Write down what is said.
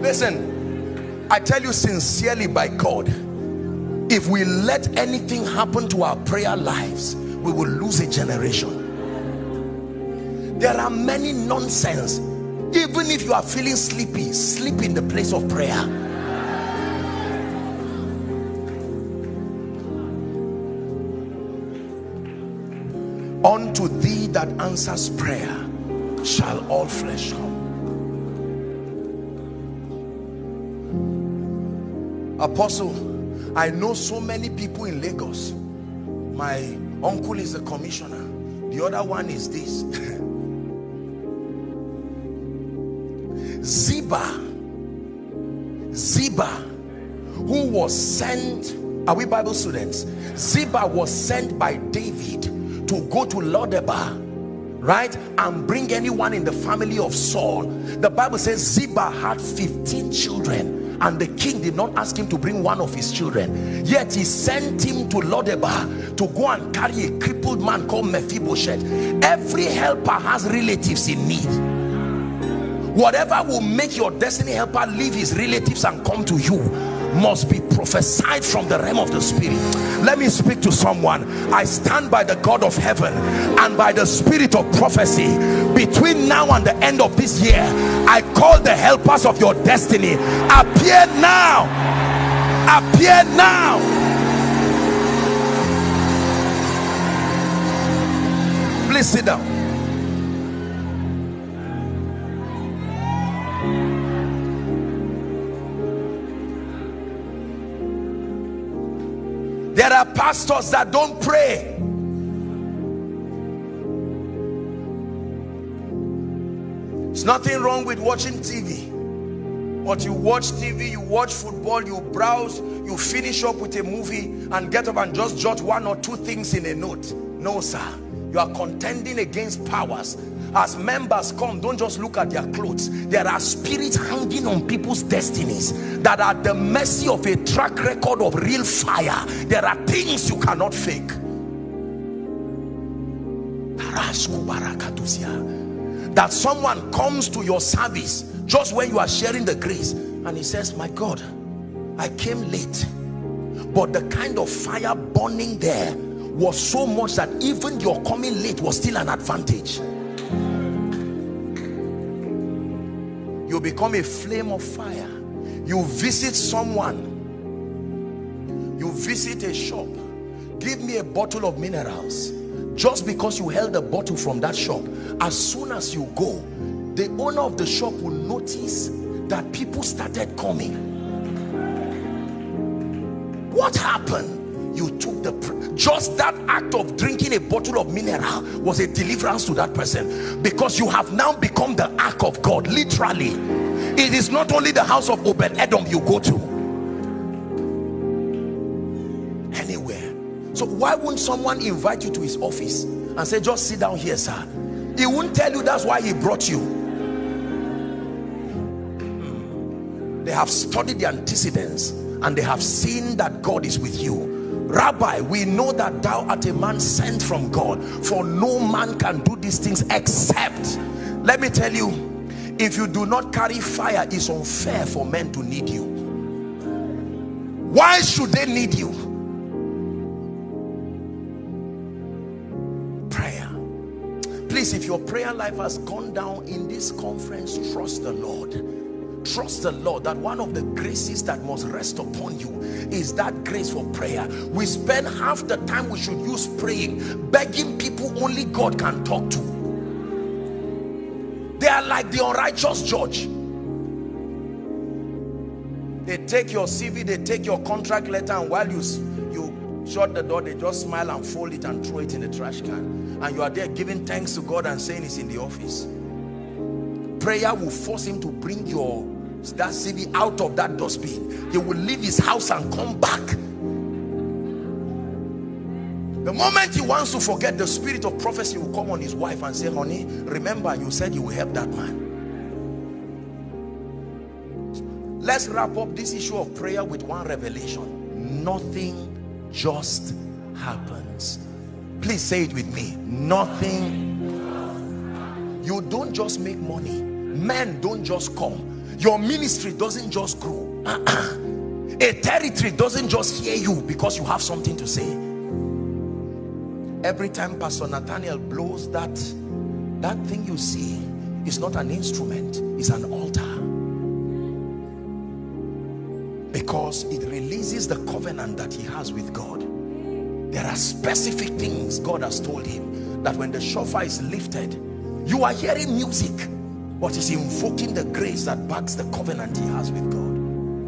Listen, I tell you sincerely by God, if we let anything happen to our prayer lives, we will lose a generation. There are many nonsense. Even if you are feeling sleepy, sleep in the place of prayer. Unto thee that answers prayer shall all flesh come. Apostle, I know so many people in Lagos. My uncle is a commissioner. The other one is this. Ziba, who was sent, are we Bible students? Ziba was sent by David to go to Lodebar, right, and bring anyone in the family of Saul. The Bible says Ziba had 15 children, and the king did not ask him to bring one of his children, yet he sent him to Lodebar to go and carry a crippled man called Mephibosheth. Every helper has relatives in need. Whatever will make your destiny helper leave his relatives and come to you must be prophesied from the realm of the spirit. Let me speak to someone. I stand by the God of heaven and by the spirit of prophecy. Between now and the end of this year, I call the helpers of your destiny. Appear now. Appear now. Please sit down. There are pastors that don't pray. There's nothing wrong with watching TV, but you watch TV, you watch football, you browse, you finish up with a movie and get up and just jot one or two things in a note. No, sir. You are contending against powers. As members come, don't just look at their clothes. There are spirits hanging on people's destinies that are the mercy of a track record of real fire. There are things you cannot fake. That someone comes to your service just when you are sharing the grace and he says, my God, I came late, but the kind of fire burning there was so much that even your coming late was still an advantage. You become a flame of fire. You visit someone, you visit a shop, give me a bottle of minerals. Just because you held a bottle from that shop, as soon as you go, the owner of the shop will notice that people started coming. What happened? You took just that act of drinking a bottle of mineral was a deliverance to that person, because you have now become the ark of God. Literally, it is not only the house of Obed-Edom you go to, anywhere. So why wouldn't someone invite you to his office and say, just sit down here, sir? He won't tell you that's why he brought you. They have studied the antecedents and they have seen that God is with you. Rabbi, we know that thou art a man sent from God, for no man can do these things except. Let me tell you, if you do not carry fire, it's unfair for men to need you. Why should they need you? Prayer. Please, if your prayer life has gone down in this conference, trust the Lord. Trust the Lord that one of the graces that must rest upon you is that grace for prayer. We spend half the time we should use praying, begging people only God can talk to. They are like the unrighteous judge. They take your CV, they take your contract letter, and while you shut the door, they just smile and fold it and throw it in the trash can. And you are there giving thanks to God and saying it's in the office. Prayer will force him to bring that CV out of that dustbin. He will leave his house and come back. The moment he wants to forget, the spirit of prophecy will come on his wife and say, honey, remember you said you will help that man. Let's wrap up this issue of prayer with one revelation. Nothing just happens. Please say it with me. Nothing. You don't just make money. Men don't just come. Your ministry doesn't just grow. A territory doesn't just hear you because you have something to say. Every time Pastor Nathaniel blows that thing you see is not an instrument, it's an altar. Because it releases the covenant that he has with God. There are specific things God has told him, that when the shofar is lifted, you are hearing music, but it's invoking the grace that backs the covenant he has with God.